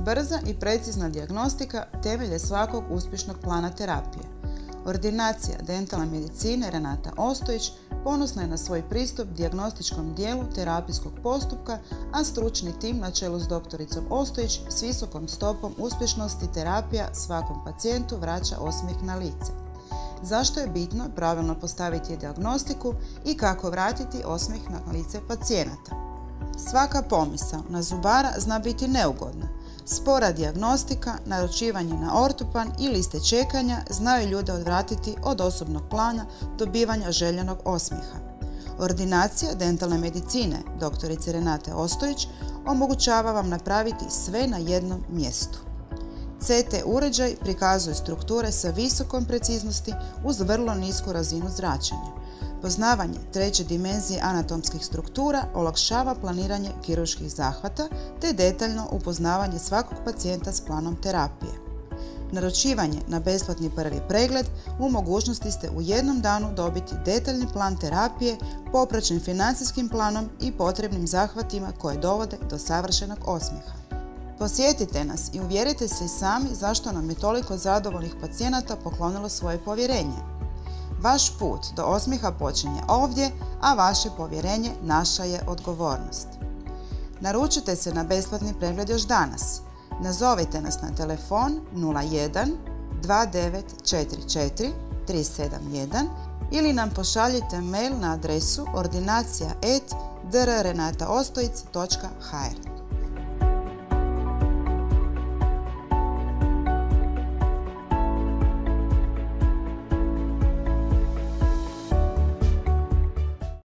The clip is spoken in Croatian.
Brza i precizna dijagnostika temelj je svakog uspješnog plana terapije. Ordinacija dentalne medicine Renata Ostojić ponosna je na svoj pristup dijagnostičkom dijelu terapijskog postupka, a stručni tim na čelu s doktoricom Ostojić s visokom stopom uspješnosti terapija svakom pacijentu vraća osmijeh na lice. Zašto je bitno pravilno postaviti dijagnostiku i kako vratiti osmijeh na lice pacijenata? Svaka pomisao na zubara zna biti neugodna. Spora dijagnostika, naručivanje na ortopan i liste čekanja znaju ljude odvratiti od osobnog plana dobivanja željenog osmijeha. Ordinacija dentalne medicine doktorice Renate Ostojić omogućava vam napraviti sve na jednom mjestu. CT uređaj prikazuje strukture sa visokom preciznosti uz vrlo nisku razinu zračenja. Poznavanje treće dimenzije anatomskih struktura olakšava planiranje kirurških zahvata te detaljno upoznavanje svakog pacijenta s planom terapije. Naručivanje na besplatni prvi pregled u mogućnosti ste u jednom danu dobiti detaljni plan terapije popraćen financijskim planom i potrebnim zahvatima koje dovode do savršenog osmijeha. Posjetite nas i uvjerite se i sami zašto nam je toliko zadovoljnih pacijenata poklonilo svoje povjerenje. Vaš put do osmijeha počinje ovdje, a vaše povjerenje naša je odgovornost. Naručite se na besplatni pregled još danas. Nazovite nas na telefon 01 2944 371 ili nam pošaljite mail na adresu ordinacija@drrenataostojic.hr.